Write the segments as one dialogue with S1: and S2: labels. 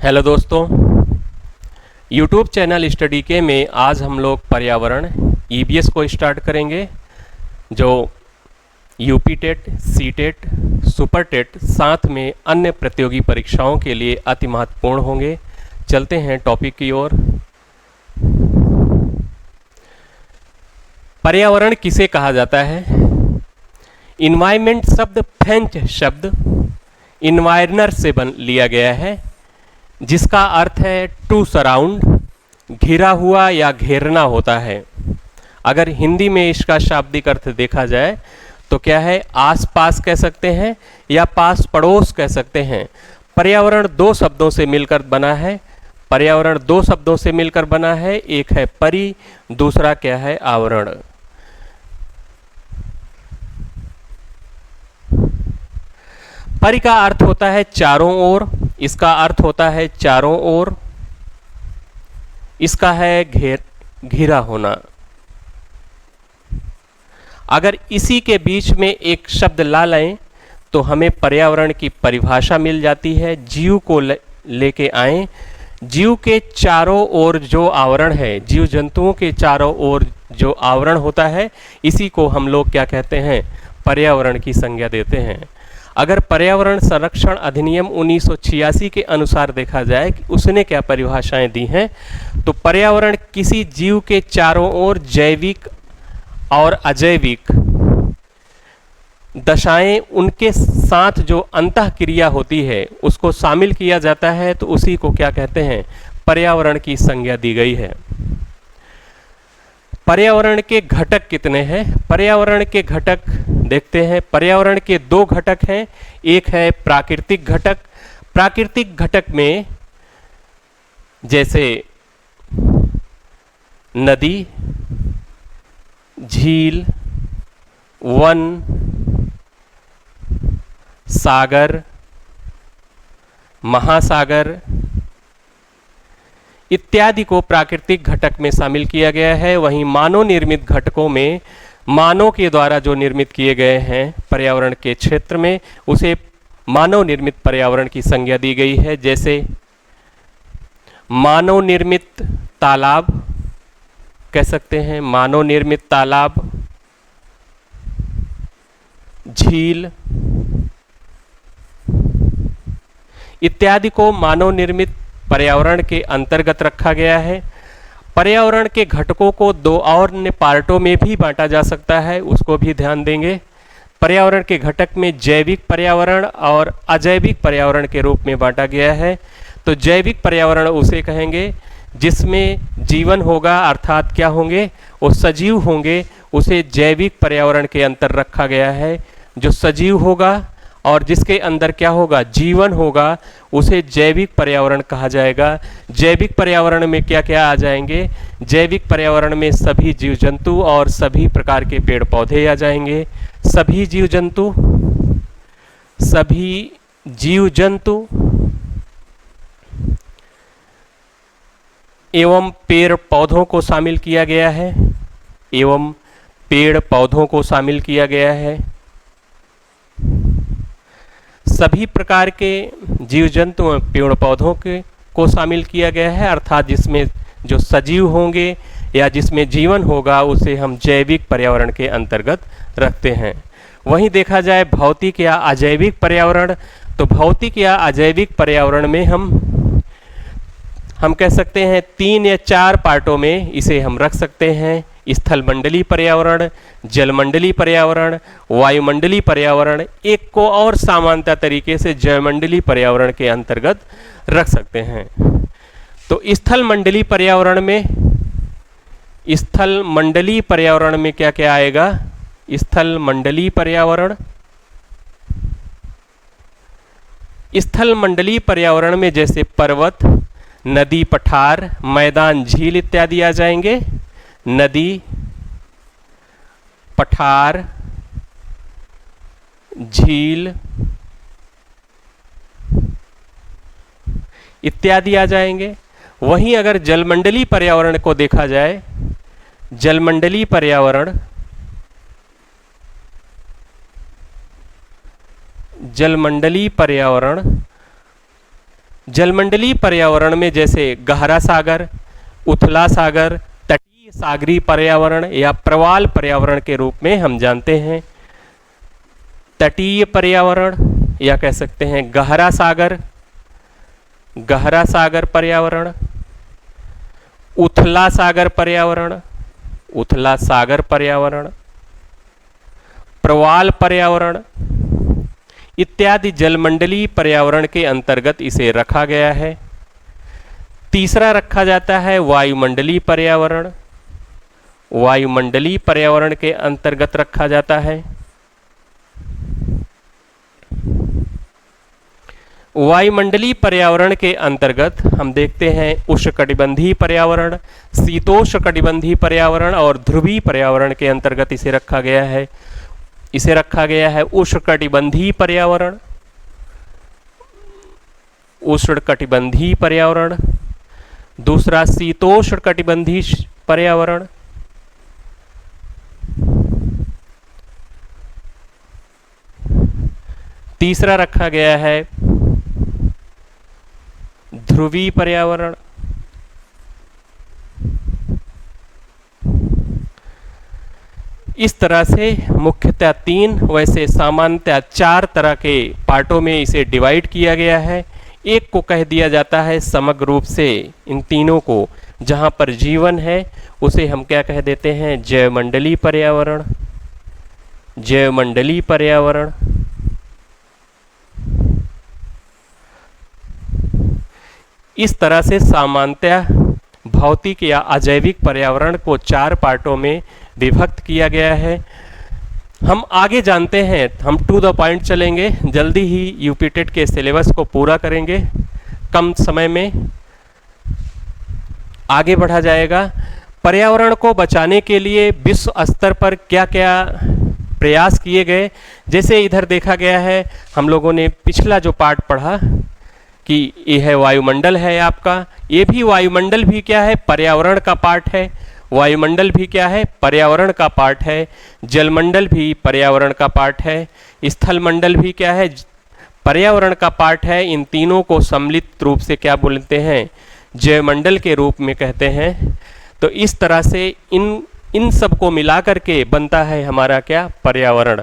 S1: Hello दोस्तों, YouTube channel study के में आज हम लोग पर्यावरण EBS को स्टार्ट करेंगे, जो UP TET, C TET, super TET साथ में अन्य प्रतियोगी परीक्षाओं के लिए अति महत्वपूर्ण होंगे। चलते हैं टॉपिक की ओर। पर्यावरण किसे कहा जाता है? इन्वायरमेंट शब्द फ्रेंच शब्द इन्वायरनर से लिया गया है, जिसका अर्थ है टू सराउंड, घिरा हुआ या घेरना होता है। अगर हिंदी में इसका शाब्दिक अर्थ देखा जाए तो क्या है? आस पास कह सकते हैं या पास पड़ोस कह सकते हैं। पर्यावरण दो शब्दों से मिलकर बना है। पर्यावरण दो शब्दों से मिलकर बना है, एक है परि, दूसरा क्या है? आवरण। परि का अर्थ होता है चारों ओर, इसका अर्थ होता है चारों ओर, इसका है घिरा होना। अगर इसी के बीच में एक शब्द ला लें तो हमें पर्यावरण की परिभाषा मिल जाती है। जीव को लेके आए, जीव के चारों ओर जो आवरण है, जीव जंतुओं के चारों ओर जो आवरण होता है, इसी को हम लोग क्या कहते हैं? पर्यावरण की संज्ञा देते हैं। अगर पर्यावरण संरक्षण अधिनियम 1986 के अनुसार देखा जाए कि उसने क्या परिभाषाएं दी हैं, तो पर्यावरण किसी जीव के चारों ओर जैविक और अजैविक दशाएं, उनके साथ जो अंतः क्रिया होती है उसको शामिल किया जाता है, तो उसी को क्या कहते हैं? पर्यावरण की संज्ञा दी गई है। पर्यावरण के घटक कितने हैं? पर्यावरण के घटक देखते हैं। पर्यावरण के दो घटक हैं, एक है प्राकृतिक घटक। प्राकृतिक घटक में जैसे नदी, झील, वन, सागर, महासागर इत्यादि को प्राकृतिक घटक में शामिल किया गया है। वहीं मानव निर्मित घटकों में मानव के द्वारा जो निर्मित किए गए हैं पर्यावरण के क्षेत्र में, उसे मानव निर्मित पर्यावरण की संज्ञा दी गई है। जैसे मानव निर्मित तालाब कह सकते हैं, मानव निर्मित तालाब, झील इत्यादि को मानव निर्मित पर्यावरण के अंतर्गत रखा गया है। पर्यावरण के घटकों को दो और अन्य पार्टों में भी बांटा जा सकता है, उसको भी ध्यान देंगे। पर्यावरण के घटक में जैविक पर्यावरण और अजैविक पर्यावरण के रूप में बांटा गया है। तो जैविक पर्यावरण उसे कहेंगे जिसमें जीवन होगा, अर्थात क्या होंगे? वो सजीव होंगे, उसे जैविक पर्यावरण के अंतर रखा गया है। जो सजीव होगा और जिसके अंदर क्या होगा? जीवन होगा, उसे जैविक पर्यावरण कहा जाएगा। जैविक पर्यावरण में क्या क्या आ जाएंगे? जैविक पर्यावरण में सभी जीव जंतु और सभी प्रकार के पेड़ पौधे आ जाएंगे। सभी जीव जंतु एवं पेड़ पौधों को शामिल किया गया है, एवं पेड़ पौधों को शामिल किया गया है। सभी प्रकार के जीव जंतु पेड़ पौधों के को शामिल किया गया है, अर्थात जिसमें जो सजीव होंगे या जिसमें जीवन होगा उसे हम जैविक पर्यावरण के अंतर्गत रखते हैं। वहीं देखा जाए भौतिक या अजैविक पर्यावरण, तो भौतिक या अजैविक पर्यावरण में हम कह सकते हैं 3 या 4 पार्टों में इसे हम रख सकते हैं। स्थलमंडलीय पर्यावरण, जलमंडलीय पर्यावरण, वायुमंडलीय पर्यावरण, एक को और सामान्यतः तरीके से जयमंडलीय पर्यावरण के अंतर्गत रख सकते हैं। तो स्थलमंडलीय पर्यावरण में क्या क्या आएगा? स्थलमंडलीय पर्यावरण में जैसे पर्वत, नदी, पठार, मैदान, झील इत्यादि आ जाएंगे। नदी, पठार, झील इत्यादि आ जाएंगे। वहीं अगर जलमंडलीय पर्यावरण को देखा जाए, जलमंडलीय पर्यावरण जलमंडलीय पर्यावरण जलमंडलीय पर्यावरण में जैसे गहरा सागर, उथला सागर, तटीय सागरीय पर्यावरण या प्रवाल पर्यावरण के रूप में हम जानते हैं। तटीय पर्यावरण या कह सकते हैं गहरा सागर पर्यावरण, उथला सागर पर्यावरण, प्रवाल पर्यावरण इत्यादि जलमंडलीय पर्यावरण के अंतर्गत इसे रखा गया है। तीसरा रखा जाता है वायुमंडलीय पर्यावरण, वायुमंडलीय पर्यावरण के अंतर्गत रखा जाता है। वायुमंडलीय पर्यावरण के अंतर्गत हम देखते हैं उष्णकटिबंधीय पर्यावरण, शीतोष्णकटिबंधीय पर्यावरण और ध्रुवीय पर्यावरण के अंतर्गत इसे रखा गया है। इसे रखा गया है उष्णकटिबंधीय पर्यावरण, उष्णकटिबंधीय पर्यावरण, दूसरा शीतोष्णकटिबंधीय पर्यावरण, तीसरा रखा गया है ध्रुवीय पर्यावरण। इस तरह से मुख्यतः 3 वैसे सामान्यतः 4 तरह के पार्टों में इसे डिवाइड किया गया है। एक को कह दिया जाता है समग्र रूप से इन तीनों को जहाँ पर जीवन है उसे हम क्या कह देते हैं, जैवमंडलीय पर्यावरण। जैवमंडलीय पर्यावरण इस तरह से सामान्यतः भौतिक या अजैविक पर्यावरण को 4 पार्टों में विभक्त किया गया है। हम आगे जानते हैं, हम टू द पॉइंट चलेंगे, जल्दी ही यूपीटेट के सिलेबस को पूरा करेंगे, कम समय में आगे बढ़ा जाएगा। पर्यावरण को बचाने के लिए विश्व स्तर पर क्या क्या प्रयास किए गए, जैसे इधर देखा गया है, हम लोगों ने पिछला जो पार्ट पढ़ा कि ये है वायुमंडल है आपका, ये भी वायुमंडल भी क्या है, पर्यावरण का पार्ट है। वायुमंडल भी क्या है, पर्यावरण का पार्ट है। जलमंडल भी पर्यावरण का पार्ट है। स्थल मंडल भी क्या है, पर्यावरण का पार्ट है। इन तीनों को सम्मिलित रूप से क्या बोलते हैं, जैवमंडल के रूप में कहते हैं। तो इस तरह से इन सब को मिला करके बनता है हमारा क्या, पर्यावरण।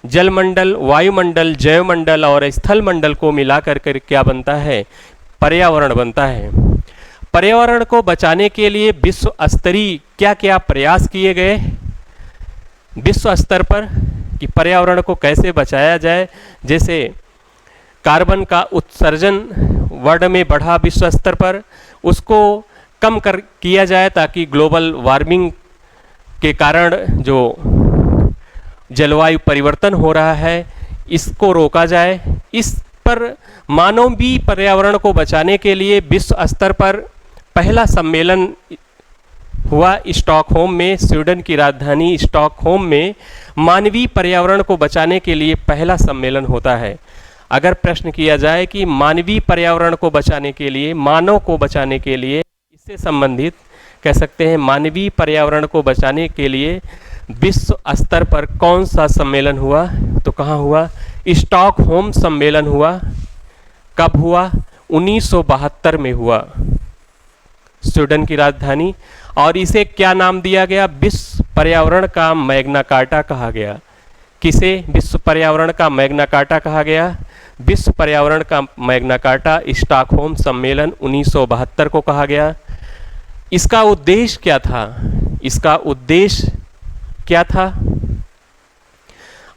S1: जलमंडल, वायुमंडल, जैवमंडल और स्थल मंडल को मिलाकर कर क्या बनता है, पर्यावरण बनता है। पर्यावरण को बचाने के लिए विश्व स्तरीय क्या क्या प्रयास किए गए विश्व स्तर पर कि पर्यावरण को कैसे बचाया जाए। जैसे कार्बन का उत्सर्जन वर्ल्ड में बढ़ा विश्व स्तर पर, उसको कम किया जाए ताकि ग्लोबल वार्मिंग के कारण जो जलवायु परिवर्तन हो रहा है इसको रोका जाए। इस पर मानवीय पर्यावरण को बचाने के लिए विश्व स्तर पर पहला सम्मेलन हुआ स्टॉकहोम में, स्वीडन की राजधानी स्टॉकहोम में मानवीय पर्यावरण को बचाने के लिए पहला सम्मेलन होता है। अगर प्रश्न किया जाए कि मानवीय पर्यावरण को बचाने के लिए, मानव को बचाने के लिए, इससे संबंधित कह सकते हैं मानवीय पर्यावरण को बचाने के लिए विश्व स्तर पर कौन सा सम्मेलन हुआ, तो कहाँ हुआ, स्टॉकहोम सम्मेलन हुआ। कब हुआ, 1972 में हुआ, स्वीडन की राजधानी। और इसे क्या नाम दिया गया, विश्व पर्यावरण का मैग्ना कार्टा कहा गया। किसे विश्व पर्यावरण का मैग्ना कार्टा कहा गया, विश्व पर्यावरण का मैग्ना कार्टा स्टॉकहोम सम्मेलन 1972 को कहा गया। इसका उद्देश्य क्या था, इसका उद्देश्य क्या था,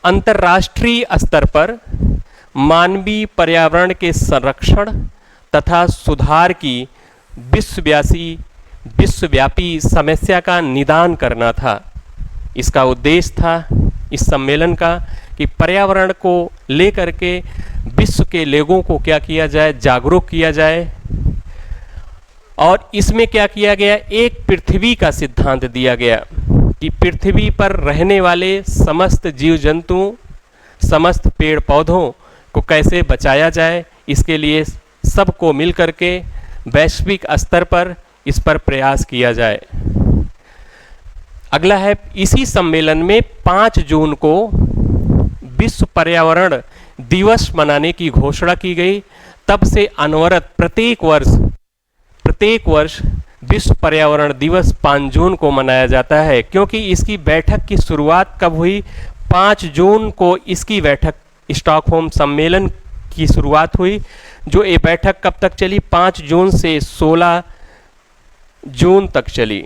S1: अंतर्राष्ट्रीय स्तर पर मानवीय पर्यावरण के संरक्षण तथा सुधार की विश्वव्यापी समस्या का निदान करना था। इसका उद्देश्य था इस सम्मेलन का कि पर्यावरण को लेकर के विश्व के लोगों को क्या किया जाए, जागरूक किया जाए। और इसमें क्या किया गया, एक पृथ्वी का सिद्धांत दिया गया कि पृथ्वी पर रहने वाले समस्त जीव जंतुओं, समस्त पेड़ पौधों को कैसे बचाया जाए। इसके लिए सबको मिल करके वैश्विक स्तर पर इस पर प्रयास किया जाए। अगला है, इसी सम्मेलन में 5 जून को विश्व पर्यावरण दिवस मनाने की घोषणा की गई तब से अनवरत प्रत्येक वर्ष विश्व पर्यावरण दिवस 5 जून को मनाया जाता है। क्योंकि इसकी बैठक की शुरुआत कब हुई? 5 जून को इसकी बैठक, स्टॉकहोम सम्मेलन की शुरुआत हुई। जो ये बैठक कब तक चली? 5 जून से 16 जून तक चली।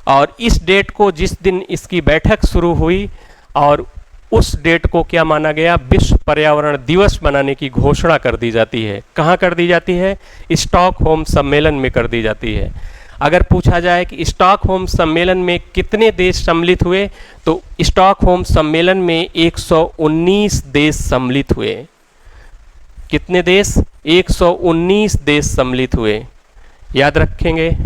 S1: और इस डेट को, जिस दिन इसकी बैठक शुरू हुई, और उस डेट को क्या माना गया? विश्व पर्यावरण दिवस मनाने की घोषणा कर दी जाती है। कहाँ कर दी जाती है? स्टॉकहोम सम्मेलन में कर दी जाती है। अगर पूछा जाए कि स्टॉकहोम सम्मेलन में कितने देश सम्मिलित हुए, तो स्टॉकहोम सम्मेलन में 119 देश सम्मिलित हुए। कितने देश? 119 देश सम्मिलित हुए। याद रखेंगे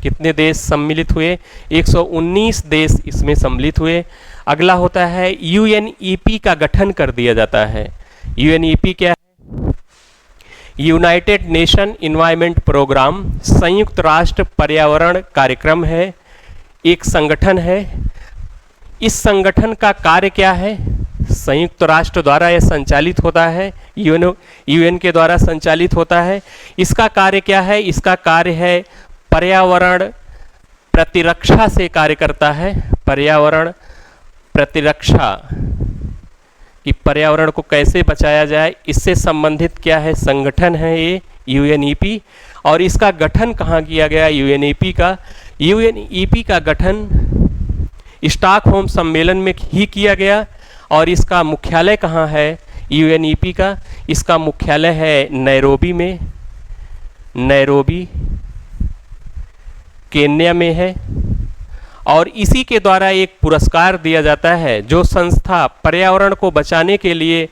S1: कितने देश सम्मिलित हुए? 119 देश इसमें सम्मिलित हुए। अगला होता है यूएनईपी का गठन कर दिया जाता है। यूएनईपी क्या है? यूनाइटेड नेशन इन्वायरमेंट प्रोग्राम, संयुक्त राष्ट्र पर्यावरण कार्यक्रम है, एक संगठन है। इस संगठन का कार्य क्या है? संयुक्त राष्ट्र द्वारा यह संचालित होता है, यूएन के द्वारा संचालित होता है। इसका कार्य क्या है? इसका कार्य है पर्यावरण प्रतिरक्षा से कार्य करता है। पर्यावरण प्रतिरक्षा, कि पर्यावरण को कैसे बचाया जाए, इससे संबंधित क्या है? संगठन है ये यूएनईपी। और इसका गठन कहाँ किया गया? यूएनईपी का गठन स्टॉकहोम सम्मेलन में ही किया गया। और इसका मुख्यालय कहाँ है यूएनईपी का? इसका मुख्यालय है नैरोबी में, नैरोबी केन्या में है। और इसी के द्वारा एक पुरस्कार दिया जाता है। जो संस्था पर्यावरण को बचाने के लिए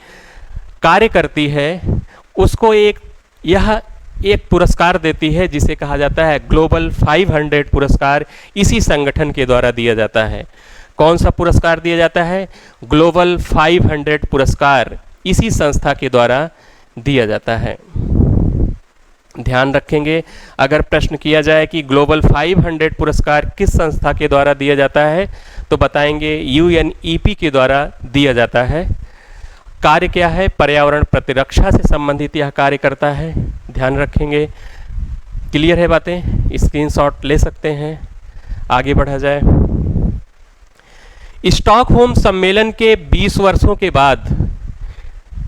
S1: कार्य करती है, उसको यह एक पुरस्कार देती है, जिसे कहा जाता है ग्लोबल 500 पुरस्कार। इसी संगठन के द्वारा दिया जाता है। कौन सा पुरस्कार दिया जाता है? ग्लोबल 500 पुरस्कार इसी संस्था के द्वारा दिया जाता है। ध्यान रखेंगे, अगर प्रश्न किया जाए कि ग्लोबल 500 पुरस्कार किस संस्था के द्वारा दिया जाता है, तो बताएंगे यूएनईपी के द्वारा दिया जाता है। कार्य क्या है? पर्यावरण प्रतिरक्षा से संबंधित यह कार्य करता है। ध्यान रखेंगे। क्लियर है बातें? स्क्रीनशॉट ले सकते हैं। आगे बढ़ा जाए। स्टॉकहोम सम्मेलन के 20 वर्षों के बाद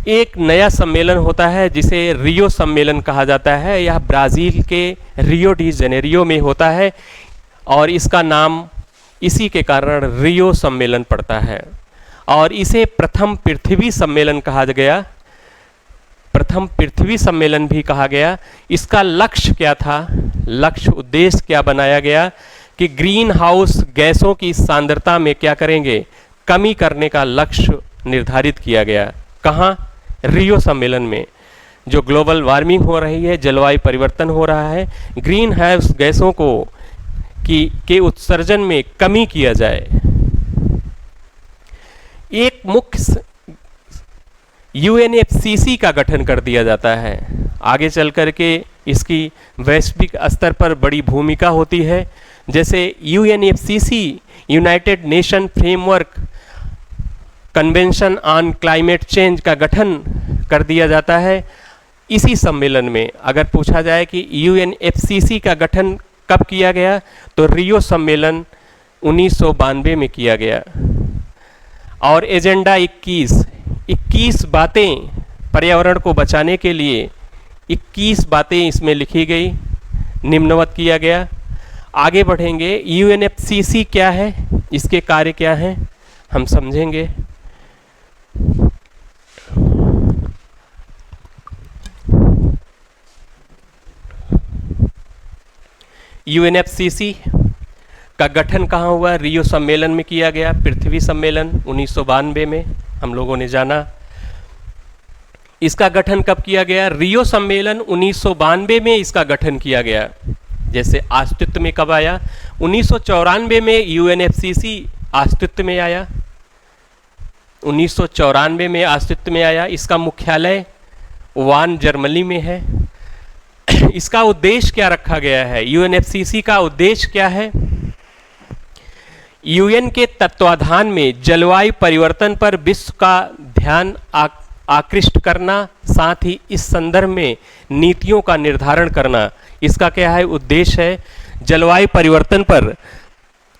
S1: एक नया सम्मेलन होता है, जिसे रियो सम्मेलन कहा जाता है। यह ब्राज़ील के रियो डी जेनेरियो में होता है, और इसका नाम इसी के कारण रियो सम्मेलन पड़ता है। और इसे प्रथम पृथ्वी सम्मेलन कहा गया, प्रथम पृथ्वी सम्मेलन भी कहा गया। इसका लक्ष्य क्या था? लक्ष्य, उद्देश्य क्या बनाया गया? कि ग्रीन हाउस गैसों की सांद्रता में क्या करेंगे? कमी करने का लक्ष्य निर्धारित किया गया। कहाँ? रियो सम्मेलन में। जो ग्लोबल वार्मिंग हो रही है, जलवायु परिवर्तन हो रहा है, ग्रीन हाउस गैसों को के उत्सर्जन में कमी किया जाए। एक मुख्य यूएनएफसीसी का गठन कर दिया जाता है। आगे चल कर के इसकी वैश्विक स्तर पर बड़ी भूमिका होती है। जैसे UNFCCC, United nation framework convention on climate change का गठन कर दिया जाता है इसी सम्मेलन में। अगर पूछा जाए कि यूएनएफसीसी का गठन कब किया गया, तो रियो सम्मेलन 1992 में किया गया। और एजेंडा 21 बातें पर्यावरण को बचाने के लिए 21 बातें इसमें लिखी गई, निम्नवत किया गया। आगे बढ़ेंगे। यूएनएफसीसी क्या है, इसके कार्य क्या हैं, हम समझेंगे। यूएनएफसीसी का गठन कहाँ हुआ? रियो सम्मेलन में किया गया। पृथ्वी सम्मेलन 1992 में हम लोगों ने जाना। इसका गठन कब किया गया? रियो सम्मेलन 1992 में इसका गठन किया गया। जैसे अस्तित्व में कब आया? 1994 में यूएनएफसीसी अस्तित्व में आया। 1994 में अस्तित्व में आया। इसका मुख्यालय वान जर्मनी में है। इसका उद्देश्य क्या रखा गया है? यूएनएफसीसी का उद्देश्य क्या है? यूएन के तत्वाधान में जलवायु परिवर्तन पर विश्व का ध्यान आकृष्ट करना, साथ ही इस संदर्भ में नीतियों का निर्धारण करना, इसका क्या है उद्देश्य है। जलवायु परिवर्तन पर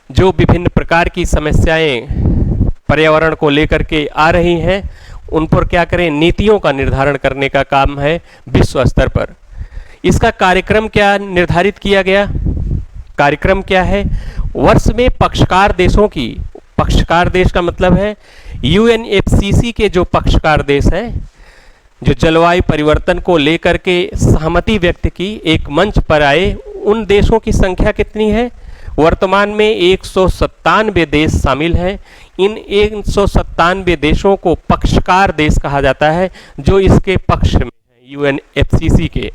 S1: जो विभिन्न प्रकार की समस्याएं पर्यावरण को लेकर के आ रही हैं, उन पर क्या करें, नीतियों का निर्धारण करने का काम है विश्व स्तर पर। इसका कार्यक्रम क्या निर्धारित किया गया, कार्यक्रम क्या है, वर्ष में पक्षकार देशों की, पक्षकार देश का मतलब है यूएनएफसीसी के जो पक्षकार देश हैं, जो जलवायु परिवर्तन को लेकर के सहमति व्यक्त की, एक मंच पर आए, उन देशों की संख्या कितनी है, वर्तमान में 197 देश शामिल हैं। इन 197 देशों को पक्षकार देश कहा जाता है, जो इसके पक्ष में है यूएनएफसीसी के।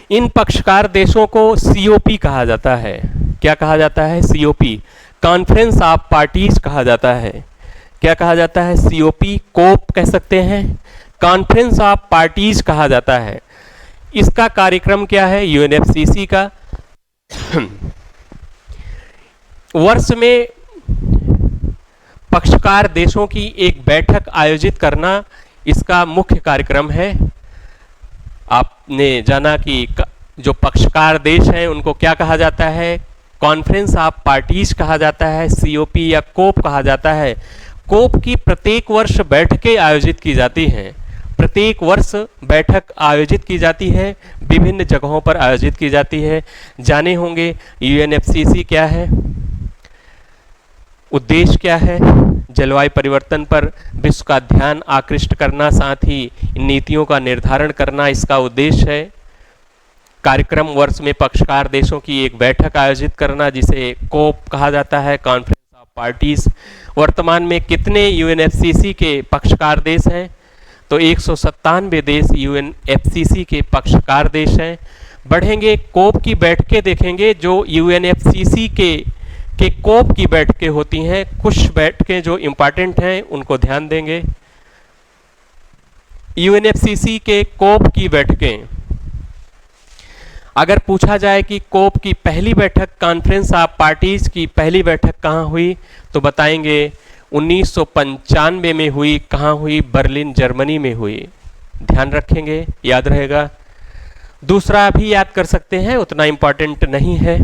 S1: इन पक्षकार देशों को सीओपी कहा जाता है। क्या कहा जाता है, सीओपी, कॉन्फ्रेंस ऑफ पार्टीज कहा जाता है। क्या कहा जाता है, सीओपी, कोप कह सकते हैं, कॉन्फ्रेंस ऑफ पार्टीज कहा जाता है। इसका कार्यक्रम क्या है, यूएनएफसीसी का वर्ष में पक्षकार देशों की एक बैठक आयोजित करना इसका मुख्य कार्यक्रम है। आपने जाना कि जो पक्षकार देश हैं उनको क्या कहा जाता है, कॉन्फ्रेंस ऑफ पार्टीज कहा जाता है, सीओपी या कोप कहा जाता है। कोप की प्रत्येक वर्ष बैठकें आयोजित की जाती हैं, प्रत्येक वर्ष बैठक आयोजित की जाती है, विभिन्न जगहों पर आयोजित की जाती है। जाने होंगे यूएनएफसीसी क्या है, उद्देश्य क्या है, जलवायु परिवर्तन पर विश्व का ध्यान आकृष्ट करना, साथ ही नीतियों का निर्धारण करना इसका उद्देश्य है। कार्यक्रम वर्ष में पक्षकार देशों की एक बैठक आयोजित करना, जिसे कोप कहा जाता है, कॉन्फ्रेंस ऑफ पार्टीज। वर्तमान में कितने यूएनएफसीसी के पक्षकार देश हैं, तो 197 देश यूएनएफसीसी के पक्षकार देश हैं। बढ़ेंगे, कोप की बैठकें देखेंगे, जो यूएनएफसीसी के कोप की बैठकें होती हैं। कुछ बैठकें जो इंपॉर्टेंट हैं उनको ध्यान देंगे। यूएनएफसीसी के कोप की बैठकें, अगर पूछा जाए कि कोप की पहली बैठक, कॉन्फ्रेंस ऑफ पार्टीज की पहली बैठक कहाँ हुई, तो बताएंगे 1995 में हुई। कहाँ हुई, बर्लिन जर्मनी में हुई। ध्यान रखेंगे, याद रहेगा। दूसरा भी याद कर सकते हैं, उतना इंपॉर्टेंट नहीं है,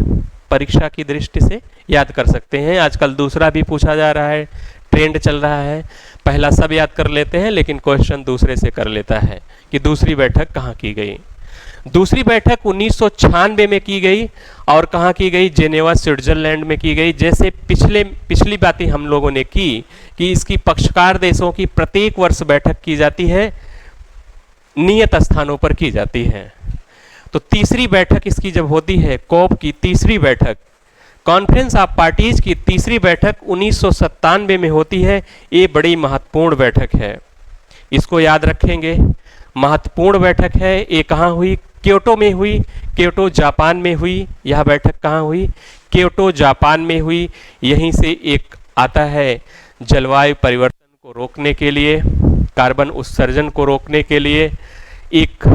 S1: परीक्षा की दृष्टि से याद कर सकते हैं। आजकल दूसरा भी पूछा जा रहा है, ट्रेंड चल रहा है। पहला सब याद कर लेते हैं, लेकिन क्वेश्चन दूसरे से कर लेता है कि दूसरी बैठक कहाँ की गई। दूसरी बैठक 1996 में की गई, और कहाँ की गई, जेनेवा स्विट्जरलैंड में की गई। जैसे पिछली बातें हम लोगों ने की कि इसकी पक्षकार देशों की प्रत्येक वर्ष बैठक की जाती है, नियत स्थानों पर की जाती है। तो तीसरी बैठक इसकी जब होती है, कोप की तीसरी बैठक, कॉन्फ्रेंस ऑफ पार्टीज की तीसरी बैठक 1997 में होती है। ये बड़ी महत्वपूर्ण बैठक है, इसको याद रखेंगे, महत्वपूर्ण बैठक है। ये कहाँ हुई, क्योटो में हुई, क्योटो जापान में हुई। यह बैठक कहाँ हुई, क्योटो जापान में हुई। यहीं से एक आता है, जलवायु परिवर्तन को रोकने के लिए, कार्बन उत्सर्जन को रोकने के लिए एक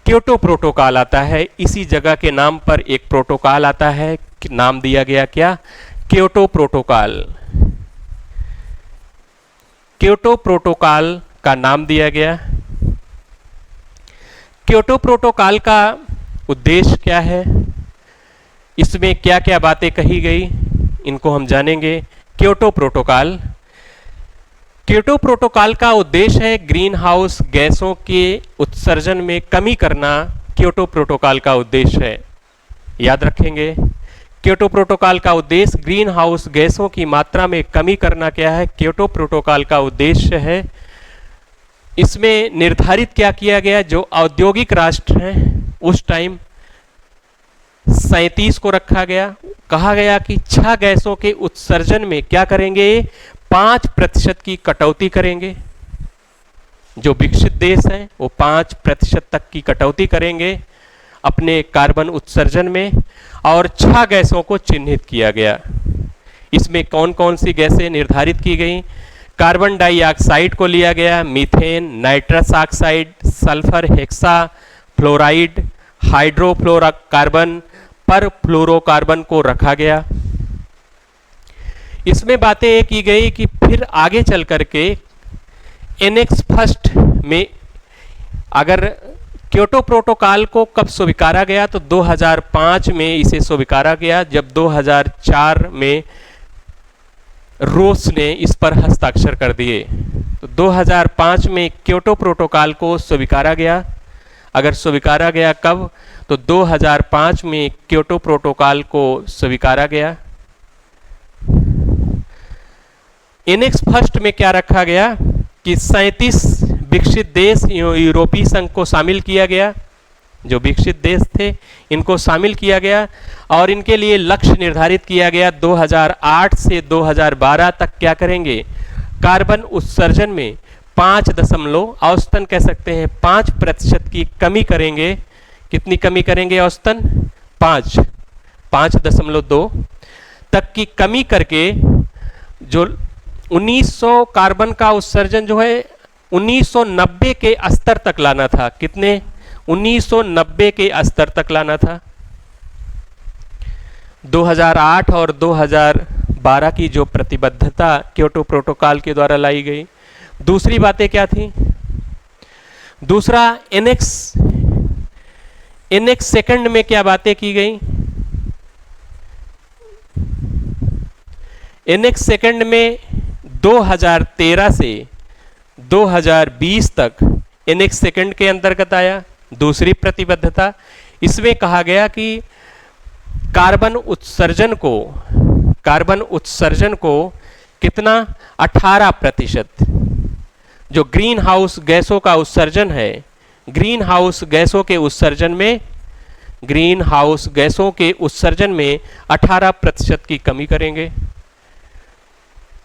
S1: क्योटो प्रोटोकॉल आता है। इसी जगह के नाम पर एक प्रोटोकॉल आता है, नाम दिया गया क्या, क्योटो प्रोटोकॉल। क्योटो प्रोटोकॉल का नाम दिया गया। क्योटो प्रोटोकॉल का उद्देश्य क्या है, इसमें क्या क्या बातें कही गई, इनको हम जानेंगे। क्योटो प्रोटोकॉल, क्योटो प्रोटोकॉल का उद्देश्य है ग्रीन हाउस गैसों के उत्सर्जन में कमी करना। क्योटो प्रोटोकॉल का उद्देश्य है, याद रखेंगे। क्योटो प्रोटोकॉल का उद्देश्य ग्रीन हाउस गैसों की मात्रा में कमी करना क्या है, क्योटो प्रोटोकॉल का उद्देश्य है। इसमें निर्धारित क्या किया गया, जो औद्योगिक राष्ट्र हैं उस टाइम 37 को रखा गया। कहा गया कि 6 गैसों के उत्सर्जन में क्या करेंगे, 5% की कटौती करेंगे। जो विकसित देश हैं वो 5% तक की कटौती करेंगे अपने कार्बन उत्सर्जन में, और 6 गैसों को चिन्हित किया गया। इसमें कौन कौन सी गैसें निर्धारित की गई, कार्बन डाइऑक्साइड को लिया गया, methane, nitrous oxide, sulphur hexa fluoride, hydrofluorocarbon, पर फ्लोरोकार्बन को रखा गया। इसमें बातें ये की गई कि फिर आगे चल करके एनेक्स फर्स्ट में अगर क्योटो प्रोटोकॉल को कब स्वीकारा गया, तो 2005 में इसे स्वीकारा गया, जब 2004 में रूस ने इस पर हस्ताक्षर कर दिए। तो 2005 में क्योटो प्रोटोकॉल को स्वीकारा गया। अगर स्वीकारा गया कब, तो 2005 में क्योटो प्रोटोकॉल को स्वीकारा गया। एनेक्स फर्स्ट में क्या रखा गया कि 37 विकसित देश यूरोपीय संघ को शामिल किया गया। जो विकसित देश थे इनको शामिल किया गया और इनके लिए लक्ष्य निर्धारित किया गया 2008 से 2012 तक क्या करेंगे, कार्बन उत्सर्जन में 5 औसतन कह सकते हैं 5% की कमी करेंगे। कितनी कमी करेंगे औसतन? 5.2 तक की कमी करके जो 1900 कार्बन का उत्सर्जन जो है 1990 के स्तर तक लाना था। कितने? 1990 के स्तर तक लाना था। 2008 और 2012 की जो प्रतिबद्धता क्योटो प्रोटोकॉल के द्वारा लाई गई। दूसरी बातें क्या थी? दूसरा एनेक्स सेकंड में क्या बातें की गई? एनेक्स सेकंड में 2013 से 2020 तक एनेक्स सेकंड के अंतर्गत आया। दूसरी प्रतिबद्धता, इसमें कहा गया कि कार्बन उत्सर्जन को कितना 18% जो ग्रीन हाउस गैसों का उत्सर्जन है, ग्रीन हाउस गैसों के उत्सर्जन में 18% की कमी करेंगे।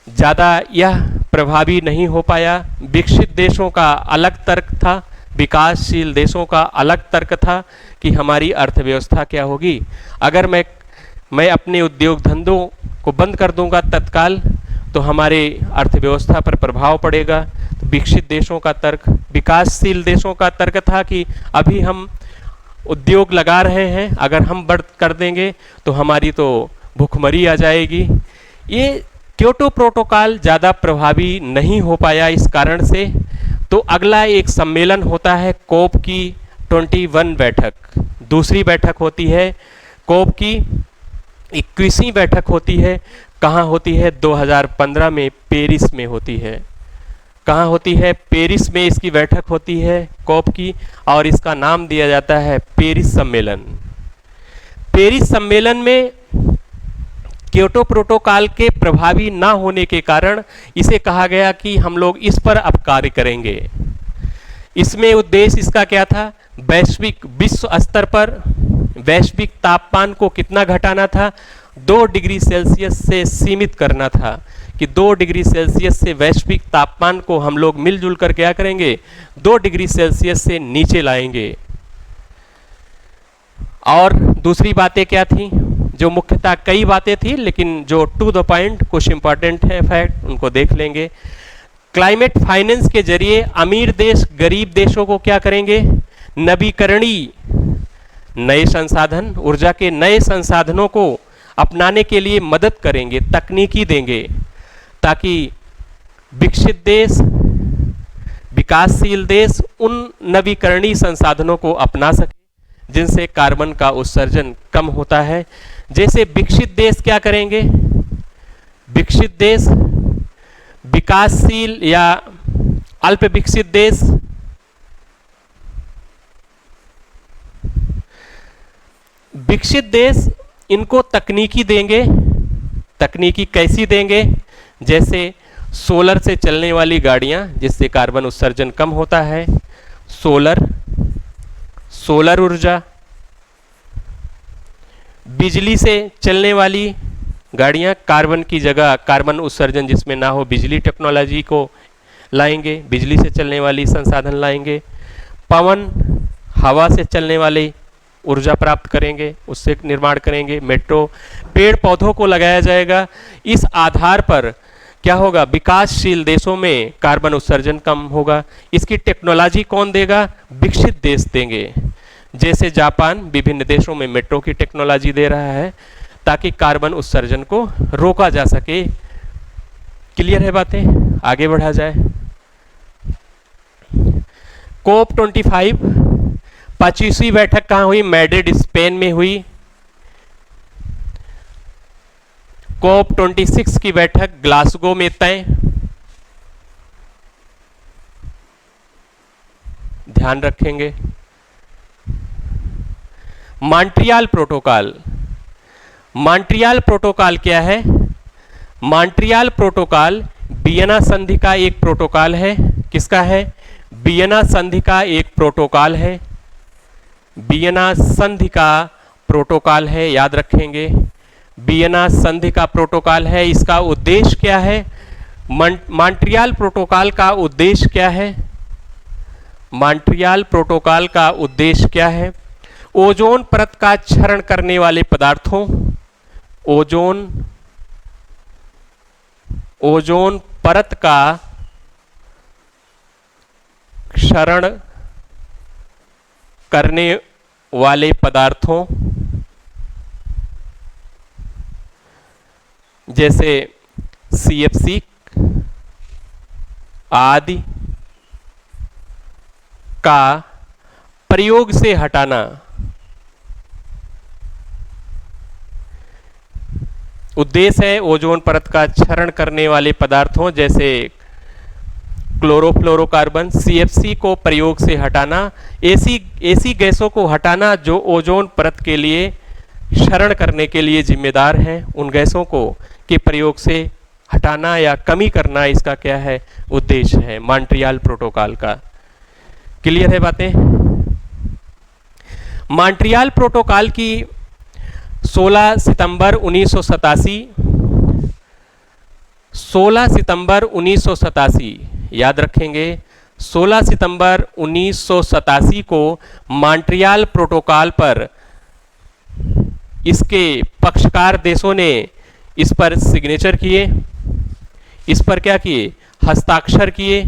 S1: ज़्यादा यह प्रभावी नहीं हो पाया। विकसित देशों का अलग तर्क था, विकासशील देशों का अलग तर्क था कि हमारी अर्थव्यवस्था क्या होगी अगर मैं अपने उद्योग धंधों को बंद कर दूंगा तत्काल, तो हमारे अर्थव्यवस्था पर प्रभाव पड़ेगा। तो विकसित देशों का तर्क, विकासशील देशों का तर्क था कि अभी हम उद्योग लगा रहे हैं, अगर हम बंद कर देंगे तो हमारी तो भुखमरी आ जाएगी। ये क्योटो प्रोटोकॉल ज़्यादा प्रभावी नहीं हो पाया इस कारण से। तो अगला एक सम्मेलन होता है कोप की 21 बैठक। दूसरी बैठक होती है कोप की 21वीं बैठक होती है। कहाँ होती है? 2015 में पेरिस में होती है। कहाँ होती है? पेरिस में इसकी बैठक होती है कोप की, और इसका नाम दिया जाता है पेरिस सम्मेलन। पेरिस सम्मेलन में क्योटो प्रोटोकॉल के प्रभावी ना होने के कारण इसे कहा गया कि हम लोग इस पर अब कार्य करेंगे। इसमें उद्देश्य इसका क्या था? विश्व स्तर पर वैश्विक तापमान को कितना घटाना था? 2 डिग्री सेल्सियस से सीमित करना था कि 2 डिग्री सेल्सियस से वैश्विक तापमान को हम लोग मिलजुल कर क्या करेंगे? 2 डिग्री सेल्सियस से नीचे लाएंगे। और दूसरी बातें क्या थी? जो मुख्यतः कई बातें थी, लेकिन जो टू द पॉइंट कुछ इंपॉर्टेंट है फैक्ट, उनको देख लेंगे। क्लाइमेट फाइनेंस के जरिए अमीर देश गरीब देशों को क्या करेंगे? नवीकरणीय नए संसाधन, ऊर्जा के नए संसाधनों को अपनाने के लिए मदद करेंगे, तकनीकी देंगे, ताकि विकसित देश, विकासशील देश उन नवीकरणीय संसाधनों को अपना सके जिनसे कार्बन का उत्सर्जन कम होता है। जैसे विकसित देश क्या करेंगे? विकसित देश, विकासशील या अल्प विकसित देश विकसित देश इनको तकनीकी देंगे। तकनीकी कैसी देंगे? जैसे सोलर से चलने वाली गाड़ियां जिससे कार्बन उत्सर्जन कम होता है, सोलर ऊर्जा, बिजली से चलने वाली गाड़ियां कार्बन की जगह, कार्बन उत्सर्जन जिसमें ना हो, बिजली टेक्नोलॉजी को लाएंगे, बिजली से चलने वाली संसाधन लाएंगे। पवन, हवा से चलने वाली ऊर्जा प्राप्त करेंगे, उससे निर्माण करेंगे। मेट्रो, पेड़ पौधों को लगाया जाएगा। इस आधार पर क्या होगा? विकासशील देशों में कार्बन उत्सर्जन कम होगा। इसकी टेक्नोलॉजी कौन देगा? विकसित देश देंगे। जैसे जापान विभिन्न देशों में मेट्रो की टेक्नोलॉजी दे रहा है ताकि कार्बन उत्सर्जन को रोका जा सके। क्लियर है बातें? आगे बढ़ा जाए। कोप 25 25वीं बैठक कहाँ हुई? मैड्रिड स्पेन में हुई। कोप 26 की बैठक ग्लासगो में तय। ध्यान रखेंगे। मॉन्ट्रियल प्रोटोकॉल, मॉन्ट्रियल प्रोटोकॉल क्या है? मॉन्ट्रियल प्रोटोकॉल वियना संधि का एक प्रोटोकॉल है। किसका है? वियना संधि का एक प्रोटोकॉल है। वियना संधि का प्रोटोकॉल है, याद रखेंगे। वियना संधि का प्रोटोकॉल है। इसका उद्देश्य क्या है? मॉन्ट्रियल प्रोटोकॉल का उद्देश्य क्या है? मॉन्ट्रियल प्रोटोकॉल का उद्देश्य क्या है? ओजोन परत का क्षरण करने वाले पदार्थों, ओजोन परत का क्षरण करने वाले पदार्थों जैसे CFC आदि का प्रयोग से हटाना। उद्देश्य है ओजोन परत का क्षरण करने वाले पदार्थों जैसे क्लोरोफ्लोरोकार्बन, CFC को प्रयोग से हटाना, ऐसी गैसों को हटाना जो ओजोन परत के लिए क्षरण करने के लिए जिम्मेदार हैं। उन गैसों को के प्रयोग से हटाना या कमी करना, इसका क्या है? उद्देश्य है मॉन्ट्रियल प्रोटोकॉल का। क्लियर है बातें? मॉन्ट्रियल प्रोटोकॉल की 16 सितंबर 1987 याद रखेंगे। 16 सितंबर 1987 को मॉन्ट्रियल प्रोटोकॉल पर इसके पक्षकार देशों ने इस पर सिग्नेचर किए, इस पर क्या किए? हस्ताक्षर किए।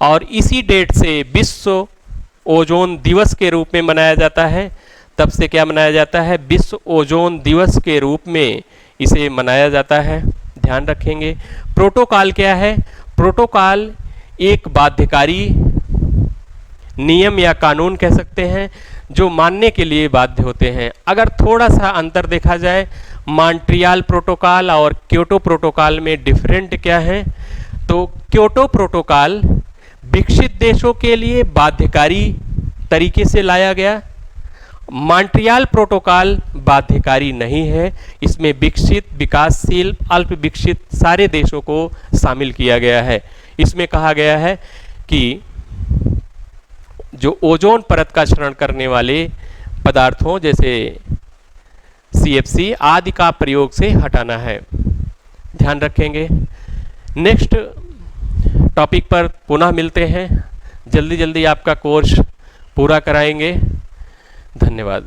S1: और इसी डेट से विश्व ओजोन दिवस के रूप में मनाया जाता है। तब से क्या मनाया जाता है? विश्व ओजोन दिवस के रूप में इसे मनाया जाता है। ध्यान रखेंगे। प्रोटोकॉल क्या है? प्रोटोकॉल एक बाध्यकारी नियम या कानून कह सकते हैं जो मानने के लिए बाध्य होते हैं। अगर थोड़ा सा अंतर देखा जाए मॉन्ट्रियल प्रोटोकॉल और क्योटो प्रोटोकॉल में डिफरेंट क्या है, तो क्योटो प्रोटोकॉल विकसित देशों के लिए बाध्यकारी तरीके से लाया गया। मॉन्ट्रियल प्रोटोकॉल बाध्यकारी नहीं है, इसमें विकसित, विकासशील, अल्प विकसित सारे देशों को शामिल किया गया है। इसमें कहा गया है कि जो ओजोन परत का क्षरण करने वाले पदार्थों जैसे CFC आदि का प्रयोग से हटाना है। ध्यान रखेंगे। नेक्स्ट टॉपिक पर पुनः मिलते हैं। जल्दी जल्दी आपका कोर्स पूरा कराएंगे। धन्यवाद।